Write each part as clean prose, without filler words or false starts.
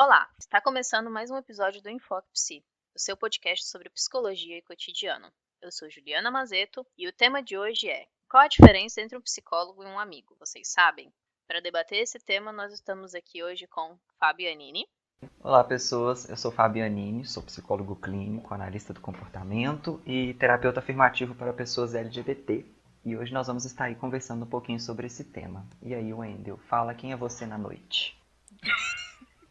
Olá, está começando mais um episódio do Enfoque Psi, o seu podcast sobre psicologia e cotidiano. Eu sou Juliana Mazeto e o tema de hoje é: qual a diferença entre um psicólogo e um amigo? Vocês sabem? Para debater esse tema, nós estamos aqui hoje com Fábio Anini. Olá, pessoas. Eu sou Fabianini, sou psicólogo clínico, analista do comportamento e terapeuta afirmativo para pessoas LGBT. E hoje nós vamos estar aí conversando um pouquinho sobre esse tema. E aí, Wendel, fala quem é você na noite.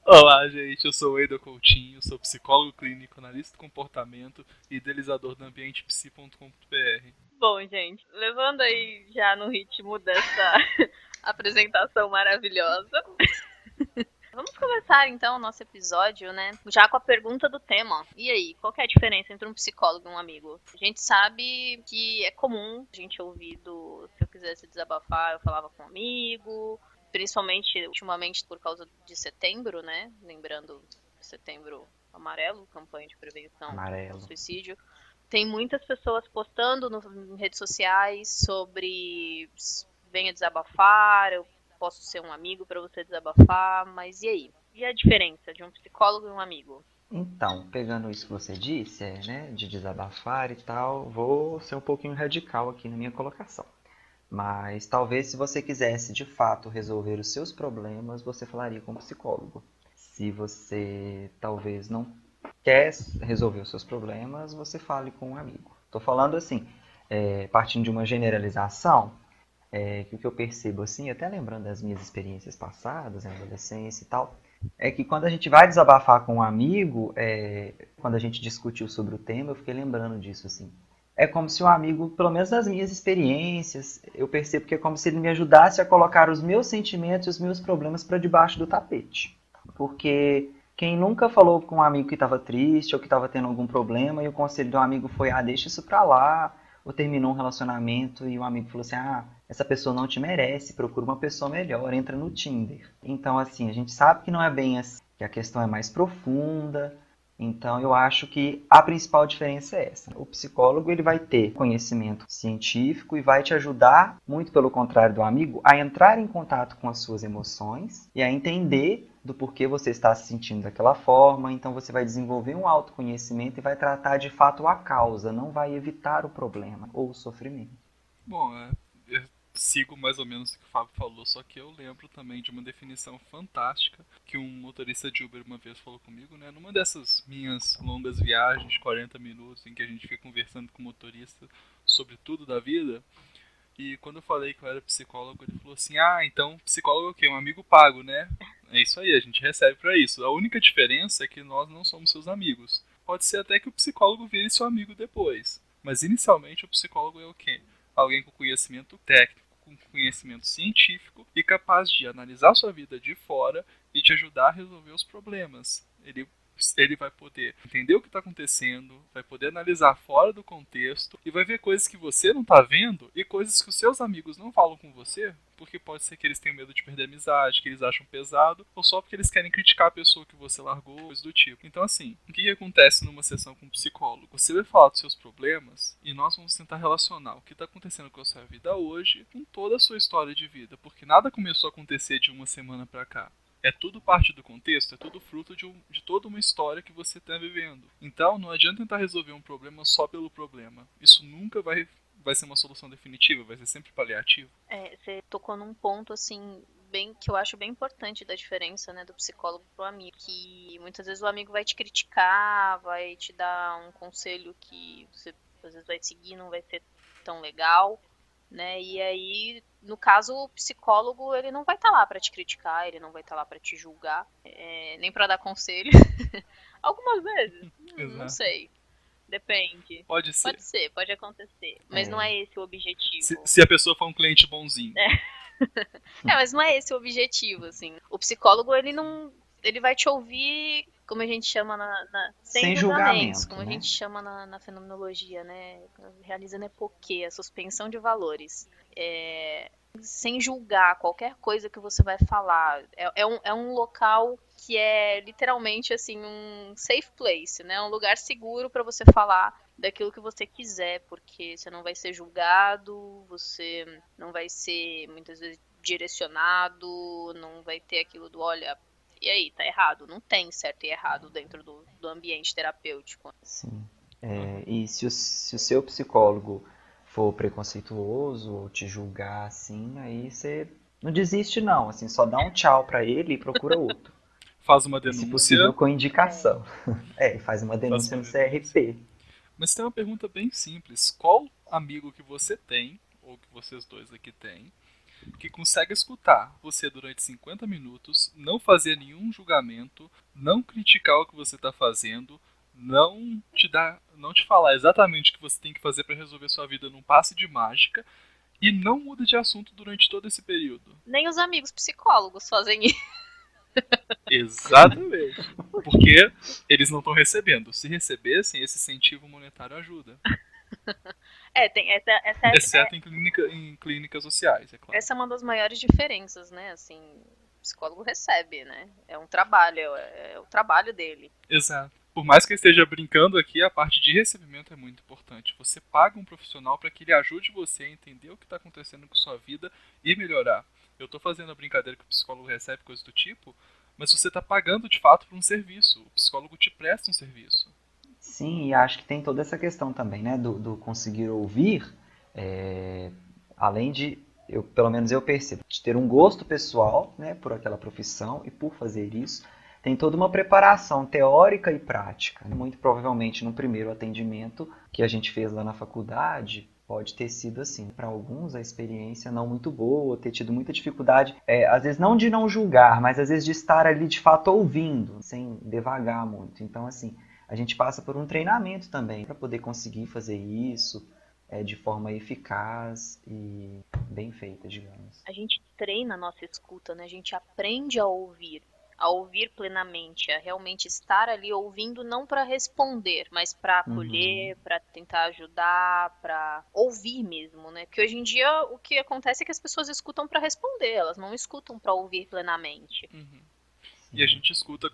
Olá, gente. Eu sou o Eido Coutinho, sou psicólogo clínico, analista do comportamento e idealizador do ambientepsi.com.br. Bom, gente, levando aí já no ritmo dessa apresentação maravilhosa, vamos começar então o nosso episódio, né? Já com a pergunta do tema. E aí, qual que é a diferença entre um psicólogo e um amigo? A gente sabe que é comum a gente ouvir se eu quisesse desabafar, eu falava com um amigo, principalmente ultimamente por causa de setembro, né? Lembrando setembro amarelo, campanha de prevenção ao Amarelo. suicídio. Tem muitas pessoas postando em redes sociais sobre venha desabafar, eu posso ser um amigo para você desabafar, mas e aí? E a diferença de um psicólogo e um amigo? Então, pegando isso que você disse, né, de desabafar e tal, vou ser um pouquinho radical aqui na minha colocação. Mas talvez se você quisesse de fato resolver os seus problemas, você falaria com um psicólogo. Se você talvez não quer resolver os seus problemas, você fale com um amigo. Estou falando assim, partindo de uma generalização, que o que eu percebo assim, até lembrando das minhas experiências passadas, na adolescência e tal, é que quando a gente vai desabafar com um amigo, quando a gente discutiu sobre o tema, eu fiquei lembrando disso assim. É como se um amigo, pelo menos das minhas experiências, eu percebo que é como se ele me ajudasse a colocar os meus sentimentos e os meus problemas para debaixo do tapete. Porque quem nunca falou com um amigo que estava triste ou que estava tendo algum problema e o conselho do amigo foi: ah, deixa isso pra lá, ou terminou um relacionamento e o amigo falou assim: ah, essa pessoa não te merece, procura uma pessoa melhor, entra no Tinder. Então, assim, a gente sabe que não é bem assim, que a questão é mais profunda. Então, eu acho que a principal diferença é essa. O psicólogo ele vai ter conhecimento científico e vai te ajudar, muito pelo contrário do amigo, a entrar em contato com as suas emoções e a entender do porquê você está se sentindo daquela forma. Então, você vai desenvolver um autoconhecimento e vai tratar de fato a causa, não vai evitar o problema ou o sofrimento. Bom, eu sigo mais ou menos o que o Fábio falou, só que eu lembro também de uma definição fantástica que um motorista de Uber uma vez falou comigo, né? Numa dessas minhas longas viagens de 40 minutos em que a gente fica conversando com o motorista sobre tudo da vida. E quando eu falei que eu era psicólogo, ele falou assim: ah, então psicólogo é o quê? Um amigo pago, né? É isso aí, a gente recebe pra isso. A única diferença é que nós não somos seus amigos. Pode ser até que o psicólogo vire seu amigo depois. Mas inicialmente o psicólogo é o quê? Alguém com conhecimento técnico, com conhecimento científico e capaz de analisar sua vida de fora e te ajudar a resolver os problemas. Ele vai poder entender o que está acontecendo, vai poder analisar fora do contexto e vai ver coisas que você não está vendo e coisas que os seus amigos não falam com você, porque pode ser que eles tenham medo de perder a amizade, que eles acham pesado, ou só porque eles querem criticar a pessoa que você largou, coisas do tipo. Então, assim, o que acontece numa sessão com um psicólogo? Você vai falar dos seus problemas e nós vamos tentar relacionar o que está acontecendo com a sua vida hoje com toda a sua história de vida, porque nada começou a acontecer de uma semana para cá. É tudo parte do contexto, é tudo fruto de toda uma história que você está vivendo. Então, não adianta tentar resolver um problema só pelo problema. Isso nunca vai ser uma solução definitiva, vai ser sempre paliativo. Você tocou num ponto assim bem que eu acho bem importante da diferença, né, do psicólogo pro amigo, que muitas vezes o amigo vai te criticar, vai te dar um conselho que você às vezes vai seguir, não vai ser tão legal, né? E aí, no caso, o psicólogo ele não vai estar lá para te criticar, ele não vai estar lá para te julgar, nem para dar conselho. Algumas vezes, não Exato. sei, depende. Pode ser. Pode ser, pode acontecer, mas não é esse o objetivo. Se a pessoa for um cliente bonzinho. Mas não é esse o objetivo, assim. O psicólogo, ele não. Ele vai te ouvir, como a gente chama sem Sem julgamentos, julgamento, como a né? gente chama na fenomenologia, né? Realizando epoquê, a suspensão de valores. Sem julgar qualquer coisa que você vai falar. É um local que é literalmente assim um safe place, né? Um lugar seguro para você falar daquilo que você quiser, porque você não vai ser julgado, você não vai ser muitas vezes direcionado, não vai ter aquilo do olha, E aí, tá errado? Não tem certo e errado dentro do ambiente terapêutico. Sim. E se o seu psicólogo for preconceituoso ou te julgar assim, aí você não desiste não, assim, só dá um tchau pra ele e procura outro. Faz uma E se denúncia. possível com indicação. E faz uma Faz denúncia uma no denúncia. CRP. Mas tem uma pergunta bem simples. Qual amigo que você tem, ou que vocês dois aqui têm, que consegue escutar você durante 50 minutos, não fazer nenhum julgamento, não criticar o que você está fazendo, não te falar exatamente o que você tem que fazer para resolver sua vida num passe de mágica e não muda de assunto durante todo esse período? Nem os amigos psicólogos fazem isso. Exatamente. Porque eles não estão recebendo. Se recebessem, esse incentivo monetário ajuda. Tem Exceto em clínicas sociais, é claro. essa é uma das maiores diferenças, né? Assim, o psicólogo recebe, né? É um trabalho, é o trabalho dele. Exato. Por mais que eu esteja brincando aqui, a parte de recebimento é muito importante. Você paga um profissional para que ele ajude você a entender o que está acontecendo com sua vida e melhorar. Eu estou fazendo a brincadeira que o psicólogo recebe, coisa do tipo, mas você está pagando de fato por um serviço. O psicólogo te presta um serviço. Sim, e acho que tem toda essa questão também, né, do conseguir ouvir, além de, pelo menos eu percebo, de ter um gosto pessoal, né, por aquela profissão e por fazer isso, tem toda uma preparação teórica e prática. Muito provavelmente no primeiro atendimento que a gente fez lá na faculdade, pode ter sido assim. Para alguns a experiência não muito boa, ter tido muita dificuldade, às vezes não de não julgar, mas às vezes de estar ali de fato ouvindo, sem devagar muito. Então, assim, a gente passa por um treinamento também para poder conseguir fazer isso de forma eficaz e bem feita, digamos. A gente treina a nossa escuta, né? A gente aprende a ouvir plenamente, a realmente estar ali ouvindo não para responder, mas para acolher, para tentar ajudar, para ouvir mesmo, né? Porque hoje em dia o que acontece é que as pessoas escutam para responder, elas não escutam para ouvir plenamente. Uhum. E a gente escuta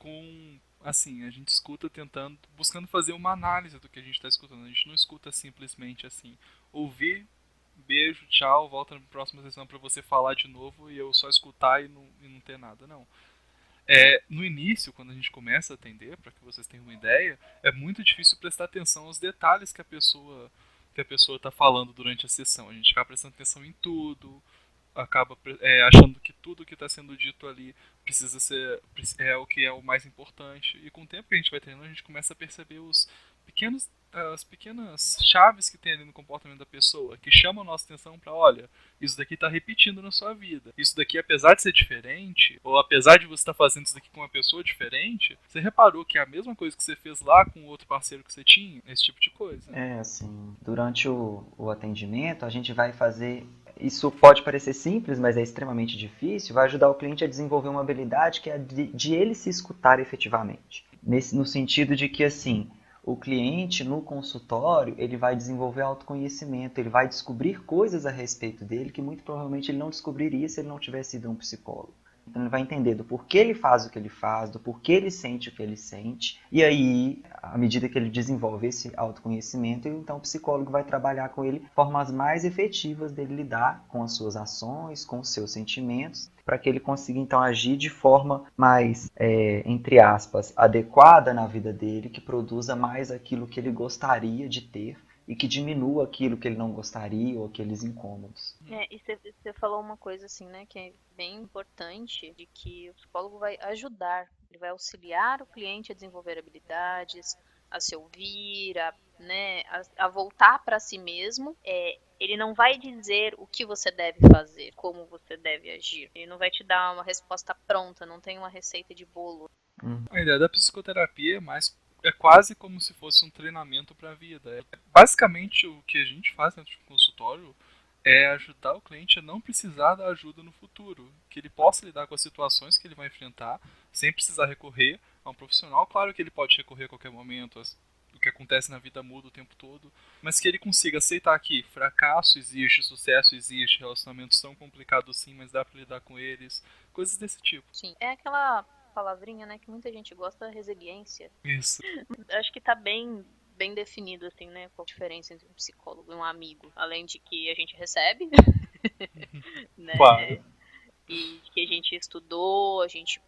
a gente escuta buscando fazer uma análise do que a gente está escutando. A gente não escuta simplesmente assim, ouvir, beijo, tchau, volta na próxima sessão para você falar de novo e eu só escutar e não ter nada, não. No início, quando a gente começa a atender, para que vocês tenham uma ideia, é muito difícil prestar atenção aos detalhes que a pessoa está falando durante a sessão. A gente acaba prestando atenção em tudo, acaba achando que tudo que está sendo dito ali precisa ser o que é o mais importante. E com o tempo que a gente vai treinando, a gente começa a perceber as pequenas chaves que tem ali no comportamento da pessoa, que chamam a nossa atenção para, olha, isso daqui está repetindo na sua vida. Isso daqui, apesar de ser diferente, ou apesar de você estar fazendo isso daqui com uma pessoa diferente, você reparou que é a mesma coisa que você fez lá com o outro parceiro que você tinha? Esse tipo de coisa. Assim, durante o atendimento, a gente vai fazer. Isso pode parecer simples, mas é extremamente difícil. Vai ajudar o cliente a desenvolver uma habilidade que é de ele se escutar efetivamente. No sentido de que, assim, o cliente no consultório, ele vai desenvolver autoconhecimento, ele vai descobrir coisas a respeito dele que muito provavelmente ele não descobriria se ele não tivesse ido a um psicólogo. Então ele vai entender do porquê ele faz o que ele faz, do porquê ele sente o que ele sente. E aí, à medida que ele desenvolve esse autoconhecimento, então o psicólogo vai trabalhar com ele formas mais efetivas dele lidar com as suas ações, com os seus sentimentos, para que ele consiga então agir de forma mais, entre aspas, adequada na vida dele, que produza mais aquilo que ele gostaria de ter e que diminua aquilo que ele não gostaria ou aqueles incômodos. E você falou uma coisa assim, né, que é bem importante, de que o psicólogo vai ajudar, ele vai auxiliar o cliente a desenvolver habilidades, a se ouvir, a voltar para si mesmo. Ele não vai dizer o que você deve fazer, como você deve agir. Ele não vai te dar uma resposta pronta, não tem uma receita de bolo. A ideia da psicoterapia é quase como se fosse um treinamento para a vida. Basicamente, o que a gente faz dentro do consultório é ajudar o cliente a não precisar da ajuda no futuro, que ele possa lidar com as situações que ele vai enfrentar sem precisar recorrer a um profissional. Claro que ele pode recorrer a qualquer momento, o que acontece na vida muda o tempo todo, mas que ele consiga aceitar que fracasso existe, sucesso existe, relacionamentos são complicados sim, mas dá para lidar com eles, coisas desse tipo. Sim, é aquela palavrinha, né, que muita gente gosta, resiliência. Isso. Acho que tá bem definido, assim, né, qual a diferença entre um psicólogo e um amigo, além de que a gente recebe, né, Claro. e que a gente estudou, a gente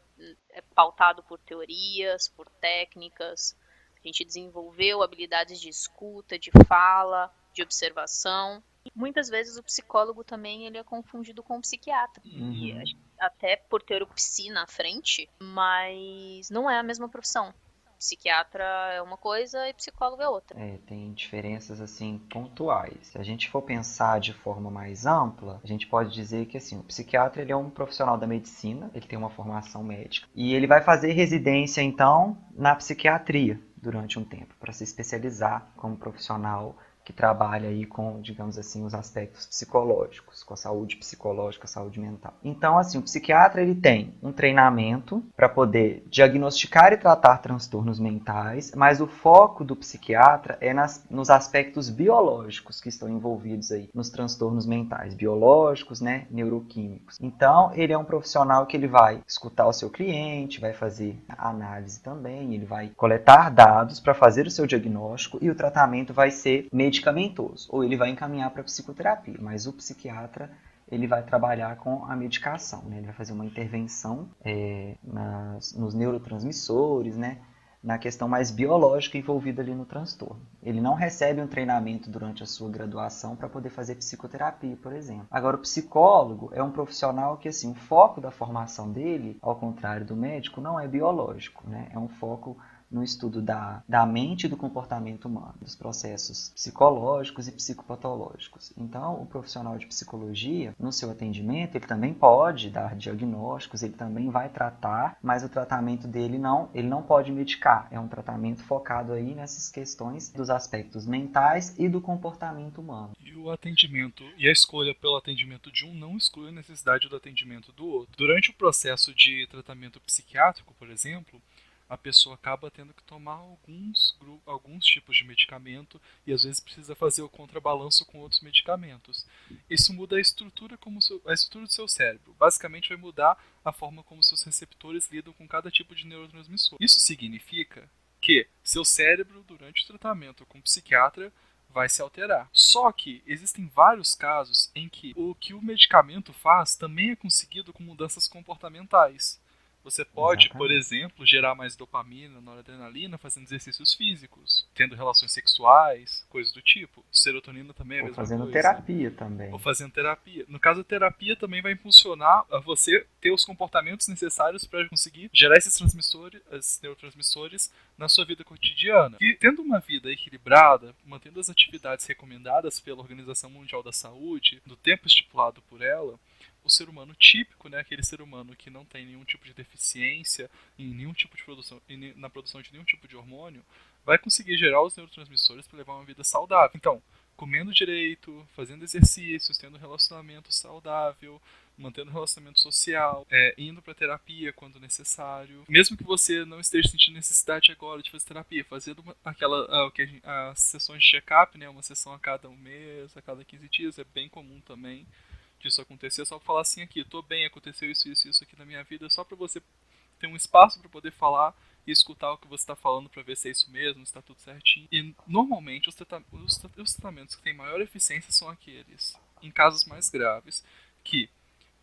é pautado por teorias, por técnicas. A gente desenvolveu habilidades de escuta, de fala, de observação. Muitas vezes o psicólogo também ele é confundido com o psiquiatra. E até por ter o psi na frente, mas não é a mesma profissão. Psiquiatra é uma coisa e psicólogo é outra. Tem diferenças assim pontuais. Se a gente for pensar de forma mais ampla, a gente pode dizer que assim, o psiquiatra ele é um profissional da medicina, ele tem uma formação médica e ele vai fazer residência então na psiquiatria durante um tempo para se especializar como profissional que trabalha aí com, digamos assim, os aspectos psicológicos, com a saúde psicológica, a saúde mental. Então, assim, o psiquiatra ele tem um treinamento para poder diagnosticar e tratar transtornos mentais, mas o foco do psiquiatra é nos aspectos biológicos que estão envolvidos aí nos transtornos mentais, biológicos, né, neuroquímicos. Então, ele é um profissional que ele vai escutar o seu cliente, vai fazer análise também, ele vai coletar dados para fazer o seu diagnóstico e o tratamento vai ser medicamentoso, ou ele vai encaminhar para psicoterapia, mas o psiquiatra ele vai trabalhar com a medicação, né? Ele vai fazer uma intervenção nos neurotransmissores, né? Na questão mais biológica envolvida ali no transtorno. Ele não recebe um treinamento durante a sua graduação para poder fazer psicoterapia, por exemplo. Agora, o psicólogo é um profissional que, assim, o foco da formação dele, ao contrário do médico, não é biológico, né? É um foco no estudo da mente e do comportamento humano, dos processos psicológicos e psicopatológicos. Então, o profissional de psicologia, no seu atendimento, ele também pode dar diagnósticos, ele também vai tratar, mas o tratamento dele ele não pode medicar. É um tratamento focado aí nessas questões dos aspectos mentais e do comportamento humano. E o atendimento e a escolha pelo atendimento de um não exclui a necessidade do atendimento do outro. Durante o processo de tratamento psiquiátrico, por exemplo, a pessoa acaba tendo que tomar alguns tipos de medicamento e às vezes precisa fazer o contrabalanço com outros medicamentos. Isso muda a estrutura do seu cérebro. Basicamente vai mudar a forma como seus receptores lidam com cada tipo de neurotransmissor. Isso significa que seu cérebro, durante o tratamento com o psiquiatra, vai se alterar. Só que existem vários casos em que o medicamento faz também é conseguido com mudanças comportamentais. Você pode, por exemplo, gerar mais dopamina, noradrenalina, fazendo exercícios físicos, tendo relações sexuais, coisas do tipo. Serotonina também é a mesma coisa. Ou fazendo terapia também. Ou fazendo terapia. No caso, a terapia também vai impulsionar a você ter os comportamentos necessários para conseguir gerar esses neurotransmissores na sua vida cotidiana. E tendo uma vida equilibrada, mantendo as atividades recomendadas pela Organização Mundial da Saúde, no tempo estipulado por ela, o ser humano típico, né, aquele ser humano que não tem nenhum tipo de deficiência em nenhum tipo de produção, na produção de nenhum tipo de hormônio, vai conseguir gerar os neurotransmissores para levar uma vida saudável. Então, comendo direito, fazendo exercícios, tendo um relacionamento saudável, mantendo um relacionamento social, indo para terapia quando necessário. Mesmo que você não esteja sentindo necessidade agora de fazer terapia, fazendo as sessões de check-up, né, uma sessão a cada um mês, a cada 15 dias, é bem comum também disso acontecer, só pra falar assim aqui, tô bem, aconteceu isso aqui na minha vida, só pra você ter um espaço pra poder falar e escutar o que você tá falando pra ver se é isso mesmo, se tá tudo certinho. E normalmente os tratamentos que têm maior eficiência são aqueles, em casos mais graves, que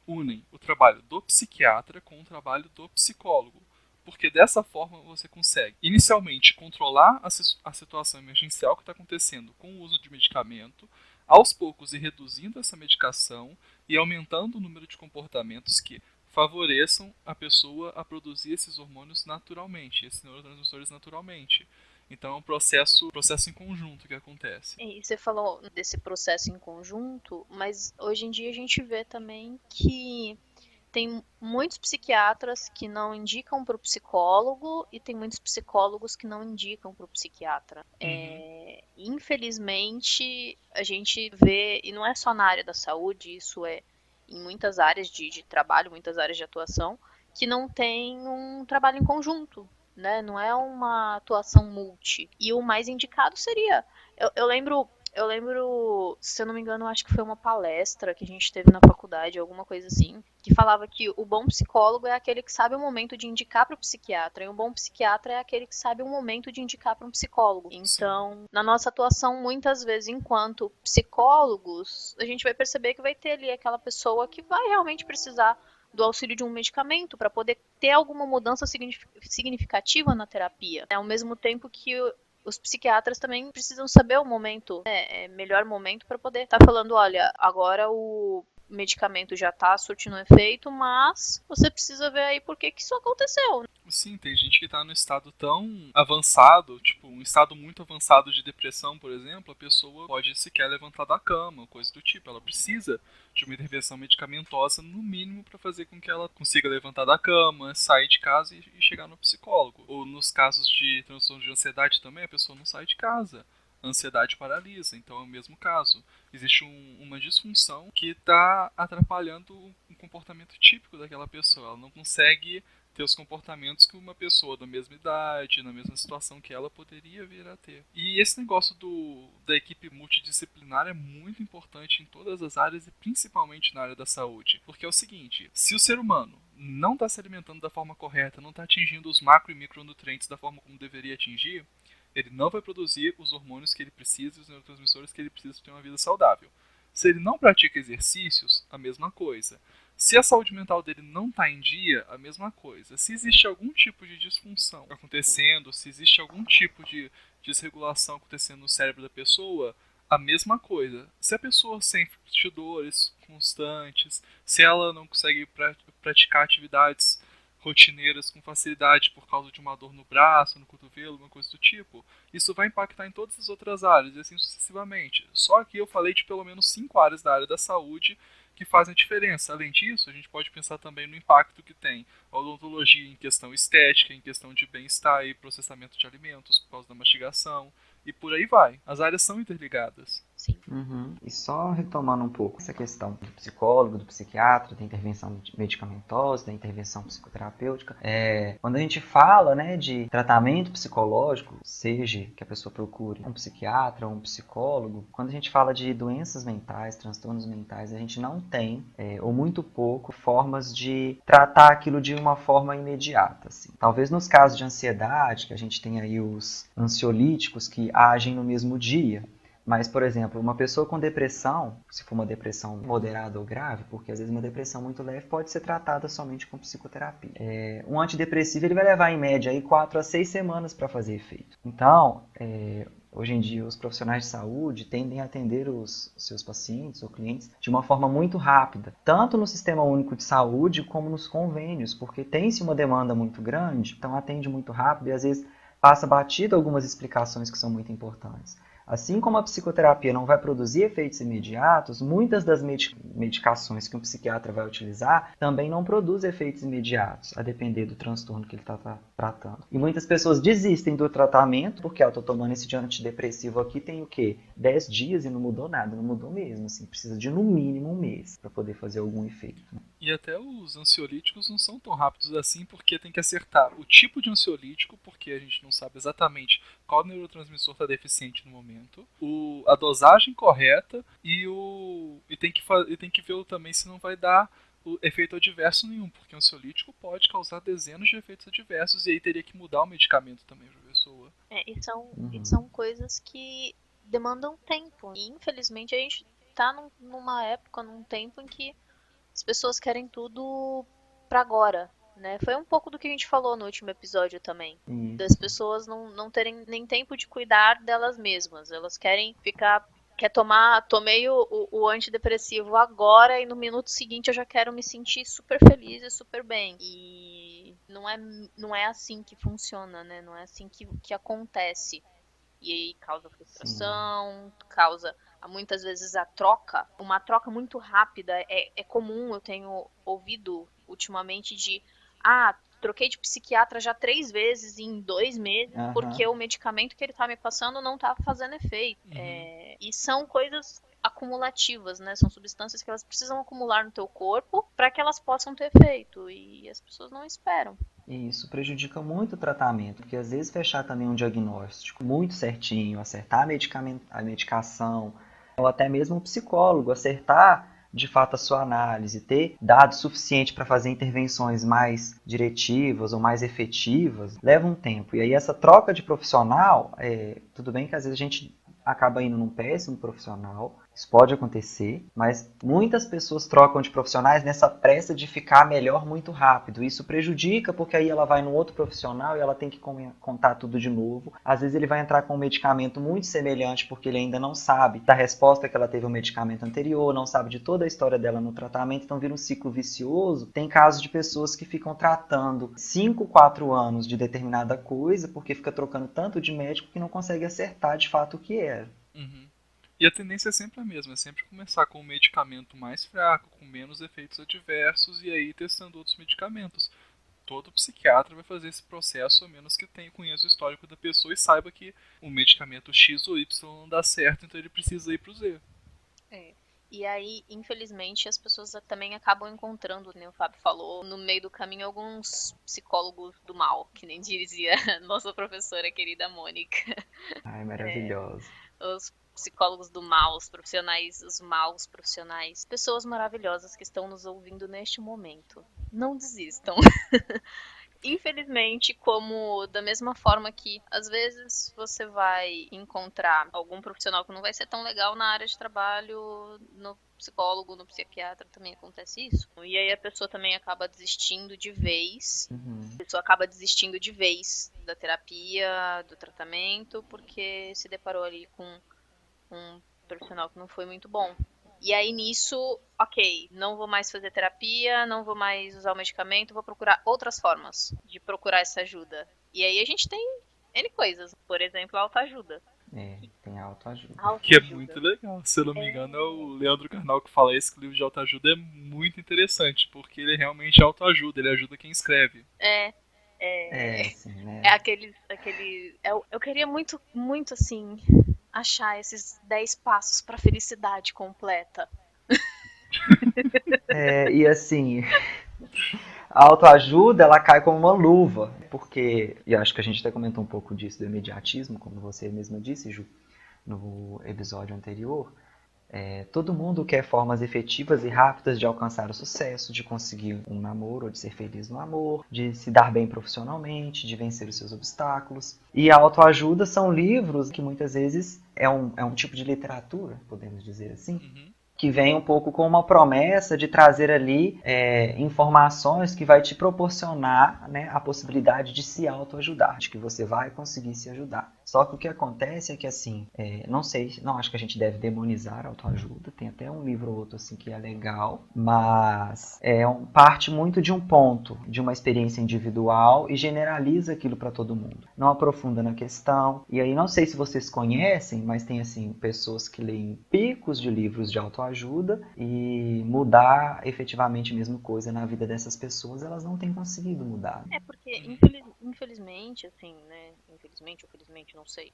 unem o trabalho do psiquiatra com o trabalho do psicólogo. Porque dessa forma você consegue, inicialmente, controlar a situação emergencial que está acontecendo com o uso de medicamento, aos poucos ir reduzindo essa medicação e aumentando o número de comportamentos que favoreçam a pessoa a produzir esses hormônios naturalmente, esses neurotransmissores naturalmente. Então é um processo em conjunto que acontece. E você falou desse processo em conjunto, mas hoje em dia a gente vê também que tem muitos psiquiatras que não indicam para o psicólogo e tem muitos psicólogos que não indicam para o psiquiatra. Infelizmente, a gente vê, e não é só na área da saúde, isso é em muitas áreas de trabalho, muitas áreas de atuação, que não tem um trabalho em conjunto, né? Não é uma atuação multi. E o mais indicado seria... Eu lembro, se eu não me engano, acho que foi uma palestra que a gente teve na faculdade, alguma coisa assim, que falava que o bom psicólogo é aquele que sabe o momento de indicar para o psiquiatra, e o bom psiquiatra é aquele que sabe o momento de indicar para um psicólogo. Então, na nossa atuação, muitas vezes, enquanto psicólogos, a gente vai perceber que vai ter ali aquela pessoa que vai realmente precisar do auxílio de um medicamento para poder ter alguma mudança significativa na terapia. Ao mesmo tempo que os psiquiatras também precisam saber o momento, melhor momento para poder estar falando, olha, agora o medicamento já está surtindo efeito, mas você precisa ver aí por que isso aconteceu. Sim, tem gente que está no estado tão avançado, tipo, um estado muito avançado de depressão, por exemplo, a pessoa pode sequer levantar da cama, coisa do tipo. Ela precisa de uma intervenção medicamentosa, no mínimo, para fazer com que ela consiga levantar da cama, sair de casa e chegar no psicólogo. Ou nos casos de transtorno de ansiedade também, a pessoa não sai de casa. A ansiedade paralisa, então é o mesmo caso. Existe uma disfunção que está atrapalhando o comportamento típico daquela pessoa. Ela não consegue ter os comportamentos que uma pessoa da mesma idade, na mesma situação que ela, poderia vir a ter. E esse negócio da equipe multidisciplinar é muito importante em todas as áreas e principalmente na área da saúde. Porque é o seguinte, se o ser humano não está se alimentando da forma correta, não está atingindo os macro e micronutrientes da forma como deveria atingir, ele não vai produzir os hormônios que ele precisa e os neurotransmissores que ele precisa para ter uma vida saudável. Se ele não pratica exercícios, a mesma coisa. Se a saúde mental dele não está em dia, a mesma coisa. Se existe algum tipo de disfunção acontecendo, se existe algum tipo de desregulação acontecendo no cérebro da pessoa, a mesma coisa. Se a pessoa sente dores constantes, se ela não consegue praticar atividades rotineiras com facilidade por causa de uma dor no braço, no cotovelo, uma coisa do tipo, isso vai impactar em todas as outras áreas e assim sucessivamente. Só aqui eu falei de pelo menos 5 áreas da área da saúde que fazem a diferença. Além disso, a gente pode pensar também no impacto que tem a odontologia em questão estética, em questão de bem-estar e processamento de alimentos por causa da mastigação, e por aí vai. As áreas são interligadas. Sim. E só retomando um pouco essa questão do psicólogo, do psiquiatra, da intervenção medicamentosa, da intervenção psicoterapêutica, quando a gente fala, né, de tratamento psicológico, seja que a pessoa procure um psiquiatra ou um psicólogo, quando a gente fala de doenças mentais, transtornos mentais, a gente não tem, ou muito pouco, formas de tratar aquilo de uma forma imediata. Assim. Talvez nos casos de ansiedade, que a gente tem aí os ansiolíticos que agem no mesmo dia. Mas, por exemplo, uma pessoa com depressão, se for uma depressão moderada ou grave, porque às vezes uma depressão muito leve pode ser tratada somente com psicoterapia. Um antidepressivo ele vai levar em média aí 4 a 6 semanas para fazer efeito. Então, hoje em dia os profissionais de saúde tendem a atender os seus pacientes ou clientes de uma forma muito rápida, tanto no Sistema Único de Saúde como nos convênios, porque tem-se uma demanda muito grande, então atende muito rápido e às vezes passa batido algumas explicações que são muito importantes. Assim como a psicoterapia não vai produzir efeitos imediatos, muitas das medicações que um psiquiatra vai utilizar também não produzem efeitos imediatos, a depender do transtorno que ele está tratando. E muitas pessoas desistem do tratamento, porque eu estou tomando esse antidepressivo aqui, tem o quê? 10 dias e não mudou nada, não mudou mesmo. Assim, precisa de no mínimo um mês para poder fazer algum efeito. Né? E até os ansiolíticos não são tão rápidos assim, porque tem que acertar o tipo de ansiolítico, porque a gente não sabe exatamente qual neurotransmissor está deficiente no momento, a dosagem correta e tem que ver também se não vai dar o efeito adverso nenhum, porque o ansiolítico pode causar dezenas de efeitos adversos e aí teria que mudar o medicamento também para a pessoa. E são coisas que demandam tempo. E infelizmente a gente está numa época, num tempo em que as pessoas querem tudo para agora. Né? Foi um pouco do que a gente falou no último episódio também. Das pessoas não terem nem tempo de cuidar delas mesmas. Elas querem ficar... Tomei o antidepressivo agora e no minuto seguinte eu já quero me sentir super feliz e super bem. E não é assim que funciona, né? Não é assim que acontece. E aí causa frustração, causa muitas vezes uma troca muito rápida. É comum, eu tenho ouvido ultimamente de troquei de psiquiatra já 3 vezes em 2 meses, porque o medicamento que ele tá me passando não tá fazendo efeito. E são coisas acumulativas, né? São substâncias que elas precisam acumular no teu corpo para que elas possam ter efeito. E as pessoas não esperam. E isso prejudica muito o tratamento, porque às vezes fechar também um diagnóstico muito certinho, acertar a medicação, ou até mesmo o psicólogo, acertar de fato a sua análise, ter dados suficientes para fazer intervenções mais diretivas ou mais efetivas, leva um tempo. E aí essa troca de profissional, tudo bem que às vezes a gente acaba indo num péssimo profissional, Isso pode acontecer, mas muitas pessoas trocam de profissionais nessa pressa de ficar melhor muito rápido. Isso prejudica porque aí ela vai no outro profissional e ela tem que contar tudo de novo. Às vezes ele vai entrar com um medicamento muito semelhante porque ele ainda não sabe da resposta que ela teve ao medicamento anterior, não sabe de toda a história dela no tratamento, então vira um ciclo vicioso. Tem casos de pessoas que ficam tratando 5, 4 anos de determinada coisa porque fica trocando tanto de médico que não consegue acertar de fato o que era. Uhum. E a tendência é sempre a mesma, é sempre começar com um medicamento mais fraco, com menos efeitos adversos, e aí testando outros medicamentos. Todo psiquiatra vai fazer esse processo, a menos que conheça o histórico da pessoa e saiba que o medicamento X ou Y não dá certo, então ele precisa ir pro Z. E aí, infelizmente, as pessoas também acabam encontrando, como o Fábio falou, no meio do caminho alguns psicólogos do mal, que nem dizia nossa professora querida Mônica. Ai, maravilhoso. Os psicólogos do mal, os maus profissionais, pessoas maravilhosas que estão nos ouvindo neste momento. Não desistam. Infelizmente, como da mesma forma que às vezes você vai encontrar algum profissional que não vai ser tão legal na área de trabalho, no psicólogo, no psiquiatra também acontece isso. E aí a pessoa também acaba desistindo de vez. A pessoa acaba desistindo de vez da terapia, do tratamento, porque se deparou ali com um profissional que não foi muito bom. E aí nisso, ok, não vou mais fazer terapia, não vou mais usar o medicamento, vou procurar outras formas de procurar essa ajuda. E aí a gente tem N coisas, por exemplo, a autoajuda. Tem a autoajuda. Que é muito legal. Se eu não me engano, é o Leandro Carnal que fala isso, que o livro de autoajuda é muito interessante, porque ele realmente autoajuda, ele ajuda quem escreve. Sim, né? É aquele eu queria muito, muito assim, achar esses 10 passos pra felicidade completa. E assim, a autoajuda, ela cai como uma luva, porque, e acho que a gente até comentou um pouco disso, do imediatismo, como você mesma disse, Ju, no episódio anterior. Todo mundo quer formas efetivas e rápidas de alcançar o sucesso, de conseguir um namoro, ou de ser feliz no amor, de se dar bem profissionalmente, de vencer os seus obstáculos. E a autoajuda são livros que muitas vezes é um tipo de literatura, podemos dizer assim, que vem um pouco com uma promessa de trazer ali informações que vai te proporcionar, né, a possibilidade de se autoajudar, de que você vai conseguir se ajudar. Só que o que acontece é que, assim, não acho que a gente deve demonizar a autoajuda, tem até um livro ou outro assim que é legal, mas parte muito de um ponto, de uma experiência individual e generaliza aquilo para todo mundo. Não aprofunda na questão. E aí, não sei se vocês conhecem, mas tem, assim, pessoas que leem picos de livros de autoajuda e mudar efetivamente a mesma coisa na vida dessas pessoas, elas não têm conseguido mudar. Porque, infelizmente, assim, né? Infelizmente ou felizmente, não sei.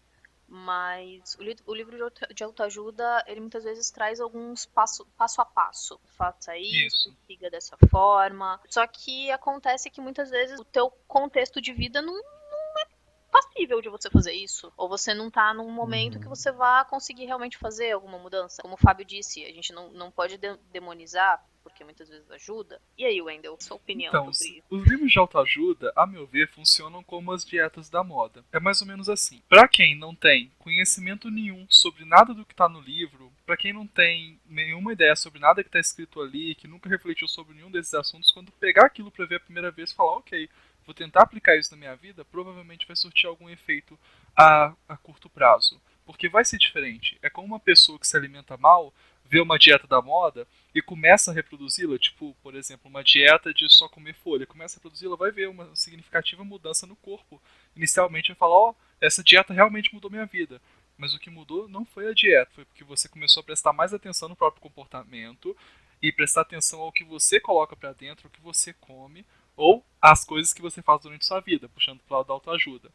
Mas o livro de autoajuda, ele muitas vezes traz alguns passo a passo. Faça isso, siga dessa forma. Só que acontece que muitas vezes o teu contexto de vida não é passível de você fazer isso. Ou você não tá num momento que você vá conseguir realmente fazer alguma mudança. Como o Fábio disse, a gente não pode demonizar, porque muitas vezes ajuda. E aí, Wendel, sua opinião sobre isso? Os livros de autoajuda, a meu ver, funcionam como as dietas da moda. É mais ou menos assim. Para quem não tem conhecimento nenhum sobre nada do que está no livro, para quem não tem nenhuma ideia sobre nada que está escrito ali, que nunca refletiu sobre nenhum desses assuntos, quando pegar aquilo para ver a primeira vez e falar, ok, vou tentar aplicar isso na minha vida, provavelmente vai surtir algum efeito a curto prazo. Porque vai ser diferente. É como uma pessoa que se alimenta mal, vê uma dieta da moda e começa a reproduzi-la, tipo, por exemplo, uma dieta de só comer folha, começa a reproduzi-la, vai ver uma significativa mudança no corpo. Inicialmente vai falar, essa dieta realmente mudou minha vida. Mas o que mudou não foi a dieta, foi porque você começou a prestar mais atenção no próprio comportamento e prestar atenção ao que você coloca para dentro, ao que você come, ou às coisas que você faz durante sua vida, puxando para o lado da autoajuda.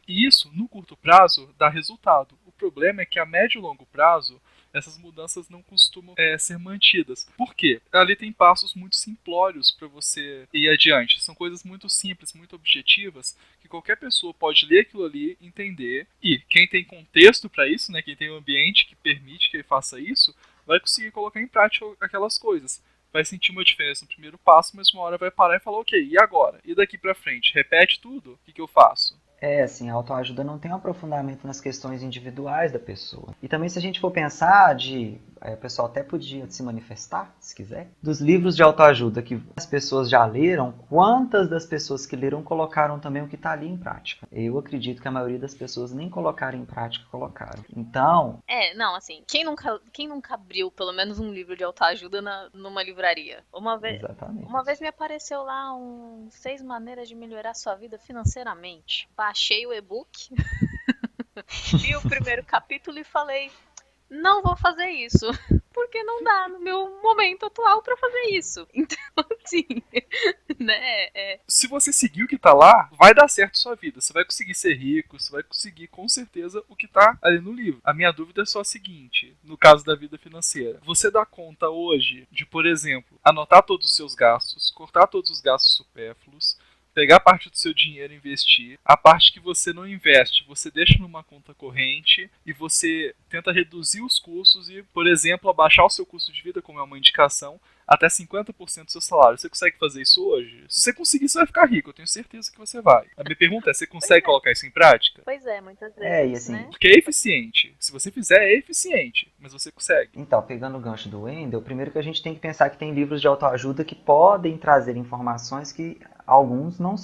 E isso, no curto prazo, dá resultado. O problema é que a médio e longo prazo, essas mudanças não costumam ser mantidas. Por quê? Ali tem passos muito simplórios para você ir adiante. São coisas muito simples, muito objetivas, que qualquer pessoa pode ler aquilo ali, entender. E quem tem contexto para isso, né, quem tem um ambiente que permite que ele faça isso, vai conseguir colocar em prática aquelas coisas. Vai sentir uma diferença no primeiro passo, mas uma hora vai parar e falar, ok, e agora? E daqui para frente? Repete tudo? O que eu faço? Assim, a autoajuda não tem um aprofundamento nas questões individuais da pessoa. E também se a gente for pensar o pessoal até podia se manifestar, se quiser, dos livros de autoajuda que as pessoas já leram, quantas das pessoas que leram colocaram também o que está ali em prática? Eu acredito que a maioria das pessoas nem colocaram em prática, colocaram. Então... não, assim, quem nunca abriu pelo menos um livro de autoajuda numa livraria? Exatamente. Uma vez me apareceu lá 6 maneiras de melhorar sua vida financeiramente. Baixei o e-book, li o primeiro capítulo e falei, não vou fazer isso, porque não dá no meu momento atual pra fazer isso. Então, assim, né? Se você seguir o que tá lá, vai dar certo sua vida. Você vai conseguir ser rico, você vai conseguir com certeza o que tá ali no livro. A minha dúvida é só a seguinte, no caso da vida financeira. Você dá conta hoje de, por exemplo, anotar todos os seus gastos, cortar todos os gastos supérfluos, pegar parte do seu dinheiro e investir. A parte que você não investe, você deixa numa conta corrente e você tenta reduzir os custos e, por exemplo, abaixar o seu custo de vida, como é uma indicação, até 50% do seu salário. Você consegue fazer isso hoje? Se você conseguir, você vai ficar rico. Eu tenho certeza que você vai. A minha pergunta é, você consegue colocar isso em prática? Pois é, muitas vezes, e assim, né? Porque é eficiente. Se você fizer, é eficiente. Mas você consegue. Então, pegando o gancho do Wendel, primeiro que a gente tem que pensar que tem livros de autoajuda que podem trazer informações que alguns não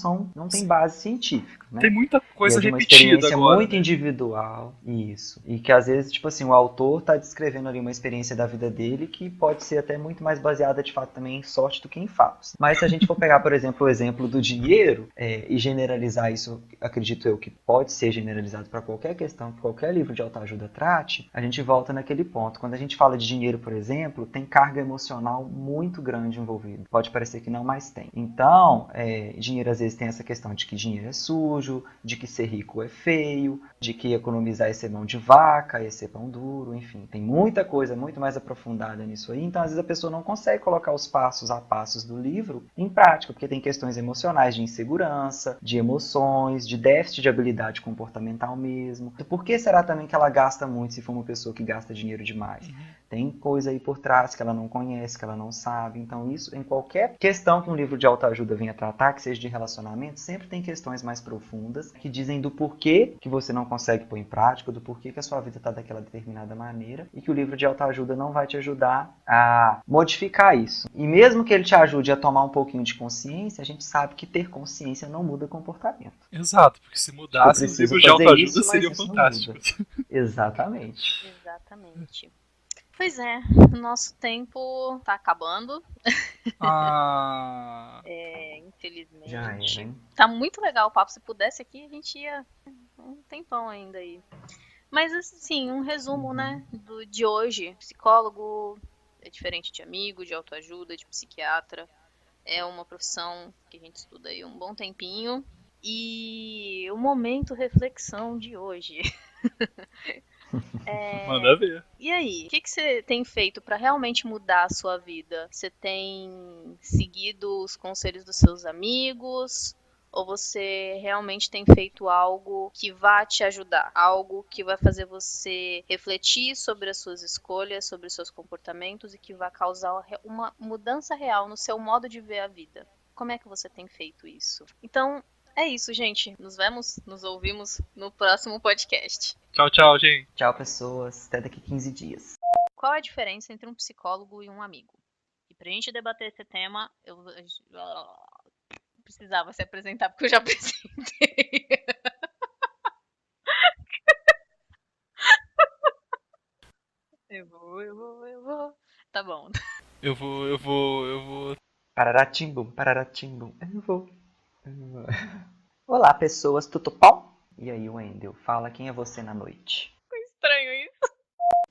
têm base científica, né? Tem muita coisa de uma repetida experiência agora, muito né? individual, isso. E que às vezes, tipo assim, o autor está descrevendo ali uma experiência da vida dele que pode ser até muito mais baseada, de fato, também em sorte do que em fatos. Mas se a gente for pegar, por exemplo, o exemplo do dinheiro e generalizar isso, acredito eu que pode ser generalizado para qualquer questão que qualquer livro de autoajuda trate, a gente volta naquele ponto. Quando a gente fala de dinheiro, por exemplo, tem carga emocional muito grande envolvida. Pode parecer que não, mas tem. Então, dinheiro às vezes tem essa questão de que dinheiro é sujo, de que ser rico é feio, de que economizar é ser mão de vaca, é ser pão duro, enfim. Tem muita coisa muito mais aprofundada nisso aí. Então, às vezes a pessoa não consegue colocar os passos a passos do livro em prática, porque tem questões emocionais de insegurança, de emoções, de déficit de habilidade comportamental mesmo. Por que será também que ela gasta muito se for uma pessoa que gasta dinheiro demais? Tem coisa aí por trás que ela não conhece, que ela não sabe. Então isso, em qualquer questão que um livro de autoajuda venha tratar, que seja de relacionamento, sempre tem questões mais profundas que dizem do porquê que você não consegue pôr em prática, do porquê que a sua vida está daquela determinada maneira e que o livro de autoajuda não vai te ajudar a modificar isso. E mesmo que ele te ajude a tomar um pouquinho de consciência, a gente sabe que ter consciência não muda comportamento. Exato, porque se mudasse, os livros de autoajuda seriam fantásticos. Exatamente. Exatamente. Pois é, o nosso tempo tá acabando. Infelizmente. Já é, né? Tá muito legal o papo. Se pudesse aqui, a gente ia um tempão ainda aí. Mas assim, um resumo, né, de hoje. Psicólogo é diferente de amigo, de autoajuda, de psiquiatra. É uma profissão que a gente estuda aí um bom tempinho. E o momento reflexão de hoje. Manda ver. E aí, o que você tem feito para realmente mudar a sua vida? Você tem seguido os conselhos dos seus amigos? Ou você realmente tem feito algo que vai te ajudar? Algo que vai fazer você refletir sobre as suas escolhas, sobre os seus comportamentos e que vai causar uma mudança real no seu modo de ver a vida? Como é que você tem feito isso? Então, é isso, gente. Nos ouvimos no próximo podcast. Tchau, tchau, gente. Tchau, pessoas. Até daqui 15 dias. Qual a diferença entre um psicólogo e um amigo? E pra gente debater esse tema, eu precisava se apresentar porque eu já apresentei. Eu vou. Tá bom. Eu vou. Pararatimbum, pararatimbum. Eu vou. Olá, pessoas, tudo bom? E aí, Wendel, fala quem é você na noite. Ficou estranho isso.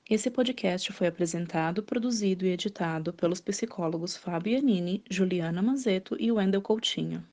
Esse podcast foi apresentado, produzido e editado pelos psicólogos Fábio Iannini, Juliana Mazzetto e Wendel Coutinho.